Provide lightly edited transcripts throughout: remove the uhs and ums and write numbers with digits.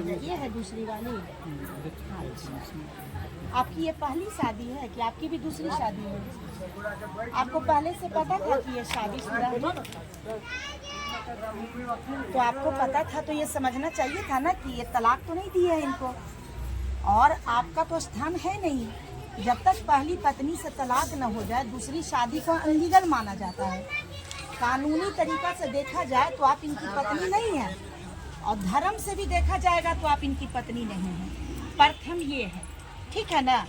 ये है दूसरी वाली। अच्छा, आपकी ये पहली शादी है कि आपकी भी दूसरी शादी है? आपको पहले से पता था कि ये शादीशुदा है? तो आपको पता था तो ये समझना चाहिए था ना कि ये तलाक तो नहीं दी है इनको, और आपका तो स्थान है नहीं। जब तक पहली पत्नी से तलाक न हो जाए दूसरी शादी को अनलीगल माना जाता है। कानूनी तरीका से देखा जाए तो आप इनकी पत्नी नहीं हैं, और धर्म से भी देखा जाएगा तो आप इनकी पत्नी नहीं हैं। प्रथम ये है, ठीक है ना?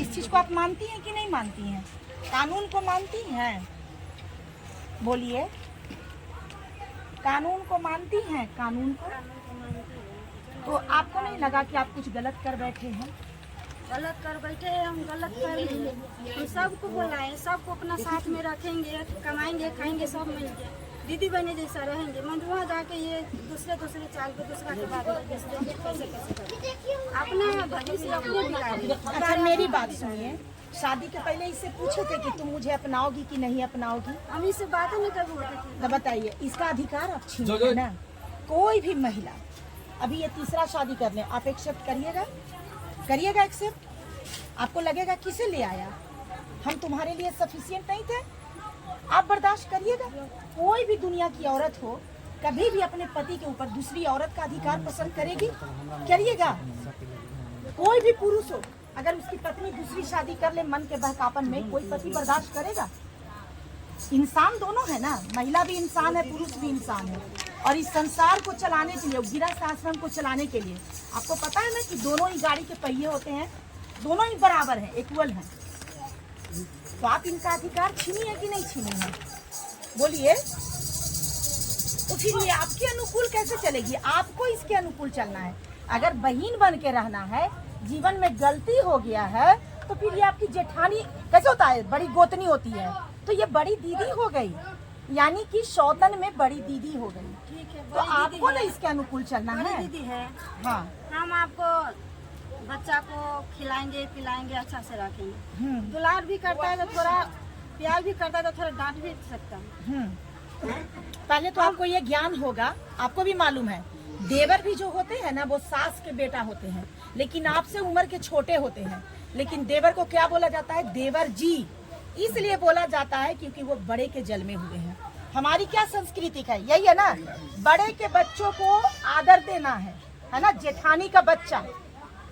इस चीज़ को आप मानती हैं कि नहीं मानती हैं? कानून को मानती हैं? बोलिए, कानून को मानती हैं? कानून को तो आपको नहीं लगा कि आप कुछ गलत कर बैठे हैं? गलत कर बैठे हैं, हम गलत कर लेंगे। हम सबको बुलाएं, सबको अपना साथ में रखेंगे, कमाएंगे खाएंगे सब मिलके, दीदी बहने जैसा रहेंगे। मन वहाँ जाके ये दूसरे चाल पे दूसरा के बाद अपना भविष्य अपने बिगाड़ेंगे। अच्छा, मेरी बात सुनिए, शादी के पहले इससे पूछे थे कि तुम मुझे अपनाओगी कि नहीं अपनाओगी? हम इससे बातें नहीं कभी होती थी। तो बताइए, इसका अधिकार आप छीन है ना? कोई भी महिला अभी ये तीसरा शादी कर ले, आप एक्सेप्ट करिएगा? करिएगा एक्सेप्ट? आपको लगेगा किसे ले आया, हम तुम्हारे लिए सफिशिएंट नहीं थे? आप बर्दाश्त करिएगा? कोई भी दुनिया की औरत हो कभी भी अपने पति के ऊपर दूसरी औरत का अधिकार पसंद करेगी? करिएगा? कोई भी पुरुष हो अगर उसकी पत्नी दूसरी शादी कर ले मन के बहकापन में, कोई पति बर्दाश्त करेगा? इंसान दोनों है ना, महिला भी इंसान है, पुरुष भी इंसान है। और इस संसार को चलाने के लिए, गृहस्थ आश्रम को चलाने के लिए, आपको पता है ना कि दोनों ही गाड़ी के पहिए होते हैं, दोनों ही बराबर हैं, इक्वल हैं। तो आप इनका अधिकार छीनी है कि नहीं छीनी है? बोलिए। तो फिर ये आपके अनुकूल कैसे चलेगी? आपको इसके अनुकूल चलना है। अगर बहन बन के रहना है, जीवन में गलती हो गया है, तो फिर ये आपकी जेठानी कैसे होता है? बड़ी गोतनी होती है, तो ये बड़ी दीदी हो गई, यानी कि सौतन में बड़ी दीदी हो गई। ठीक है, तो आपको ना इसके अनुकूल चलना है। दीदी है, हाँ, हम आपको बच्चा को खिलाएंगे पिलाएंगे, अच्छा से रखेंगे। दुलार भी करता है तो थोड़ा प्यार भी करता है तो थोड़ा डांट भी सकता है। पहले तो आपको ये ज्ञान होगा, आपको भी मालूम है देवर भी जो होते हैं ना वो सास के बेटा होते हैं, लेकिन आपसे उम्र के छोटे होते हैं। लेकिन देवर को क्या बोला जाता है? देवर जी। इसलिए बोला जाता है क्योंकि वो बड़े के जन्मे हुए हैं। हमारी क्या संस्कृति है, यही है ना, बड़े के बच्चों को आदर देना है ना? जेठानी का बच्चा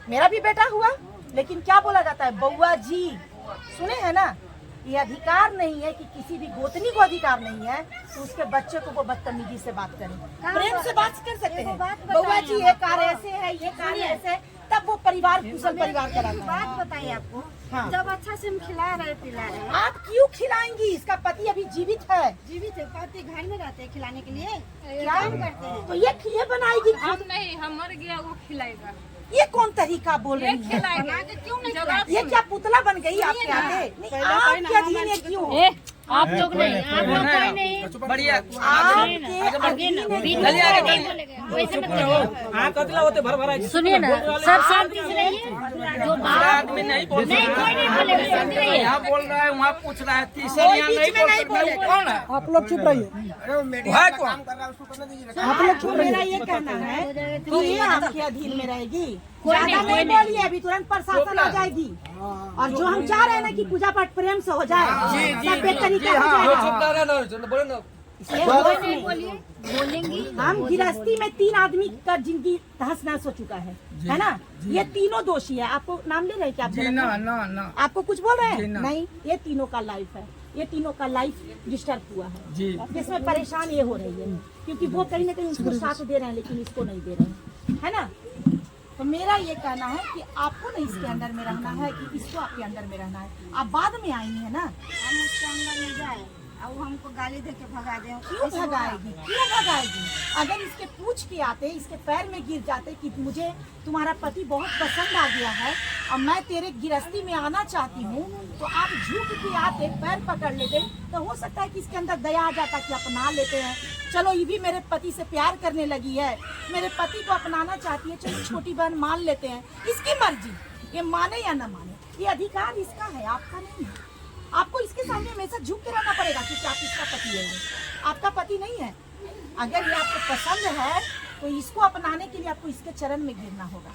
मेरा भी बेटा हुआ, लेकिन क्या बोला जाता है? बउआ जी। सुने हैं ना? ये अधिकार नहीं है कि किसी भी गोतनी को अधिकार नहीं है तो उसके बच्चे को वो बदतमीजी से बात करे। प्रेम से बात कर सकते हैं, बउआ जी ये कार्य ऐसे है, ये कार्य ऐसे है, तब वो परिवार कुशल परिवार कराता है। बात बताइए आपको, हाँ। जब अच्छा से हम खिला रहे पिला रहे हैं, आप क्यों खिलाएंगी? इसका पति अभी जीवित है। जीवित है, पति घर में रहते हैं खिलाने के लिए, क्या काम करते हैं। तो ये बनाएगी खुद? नहीं, हम मर गया वो खिलाएगा। ये कौन तरीका बोल रही है? क्यों नहीं खिलाते? ये क्या पुतला बन गई आपके आगे? नहीं, आपके अधीन ये क्यों? आप लोग नहीं, आप लोग कोई नहीं। बढ़िया आपके अधीन सुनिए ना, सब शांति से रहिए। जो बात आदमी नहीं बोल नहीं, कोई नहीं बोलेगा, शांति रहिए। यहाँ बोल रहा है, वहाँ पूछ रहा है, तीसरे यहाँ नहीं बोल रहा है। कौन है? आप लोग चुप रहिए। है कौन? आप लोग क्यों? मेरा ये कहना है कि ये आपके अधीन में रहेगी। ज्यादा नहीं बोलिए, अभी तुरंत प्रशासन आ जाएगी। और जो हम चाह रहे हैं ना कि पूजा पाठ प्रेम से हो जाए, सब बेतरीका हो जाएगा। बोलेंगी। हम गृहस्थी में 3 आदमी का जिंदगी तहस नहस हो चुका है ना? ये तीनों दोषी है। आपको नाम ले रहे हैं क्या? ना आपको कुछ बोल रहे हैं? नहीं, ये तीनों का लाइफ है, ये तीनों का लाइफ डिस्टर्ब हुआ है, जिसमें परेशान ये हो रही है क्योंकि वो कहीं ना कहीं उसको साथ दे रहे हैं लेकिन इसको नहीं दे रहे हैं, है ना? तो मेरा ये कहना है कि आपको नहीं इसके अंदर में रहना है कि इसको आपके अंदर में रहना है। आप बाद में आई है ना? हम उसके अंदर में जाए और वो हमको गाली दे के भगा दे। क्यों भगाएगी? क्यों भगाएगी? अगर इसके पूछ के आते, इसके पैर में गिर जाते कि मुझे तुम्हारा पति बहुत पसंद आ गया है और मैं तेरे गृहस्थी में आना चाहती हूँ, तो आप झुक के आते, पैर पकड़ लेते, तो हो सकता है कि इसके अंदर दया आ जाता कि अपना लेते हैं। चलो ये भी मेरे पति से प्यार करने लगी है, मेरे पति को अपनाना चाहती है, चलो छोटी बहन मान लेते हैं। इसकी मर्जी, ये माने या ना माने, ये अधिकार इसका है, आपका नहीं है। आपको इसके सामने हमेशा झुक के रहना पड़ेगा क्योंकि आप इसका पति है, आपका पति नहीं है। अगर ये आपको पसंद है तो इसको अपनाने के लिए आपको इसके चरण में गिरना होगा,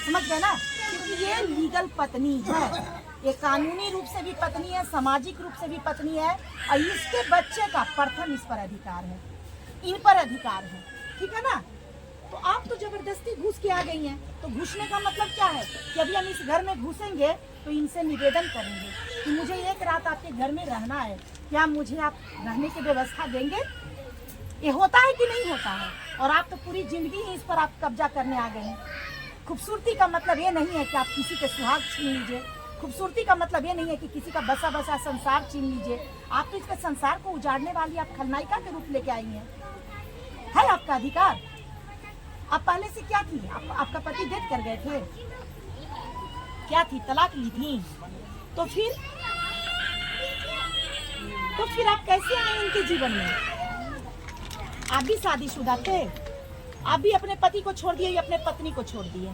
समझ गए ना? क्योंकि ये लीगल पत्नी है, ये कानूनी रूप से भी पत्नी है, सामाजिक रूप से भी पत्नी है, और इसके बच्चे का प्रथम इस पर अधिकार है, इन पर अधिकार है, ठीक है ना? तो आप तो जबरदस्ती घुस के आ गई हैं। तो घुसने का मतलब क्या है कि अभी हम इस घर में घुसेंगे तो इनसे निवेदन करेंगे कि मुझे एक रात आपके घर में रहना है, क्या मुझे आप रहने की व्यवस्था देंगे? ये होता है कि नहीं होता है? और आप तो पूरी जिंदगी ही इस पर आप कब्जा करने आ गए हैं। खूबसूरती का मतलब ये नहीं है कि आप किसी के सुहाग छीन लीजिए, खूबसूरती का मतलब ये नहीं है कि किसी का बसा बसा संसार छीन लीजिए। आप तो इसके संसार को उजाड़ने वाली आप खलनायिका के रूप लेके आई हैं। है आपका अधिकार? आप पहले से क्या थी? आपका पति डेथ कर गए थे, क्या थी? तलाक ली थी। तो फिर आप कैसे आए इनके जीवन में? आप भी शादीशुदा थे, आप भी अपने पति को छोड़ दिए, अपने पत्नी को छोड़ दिए।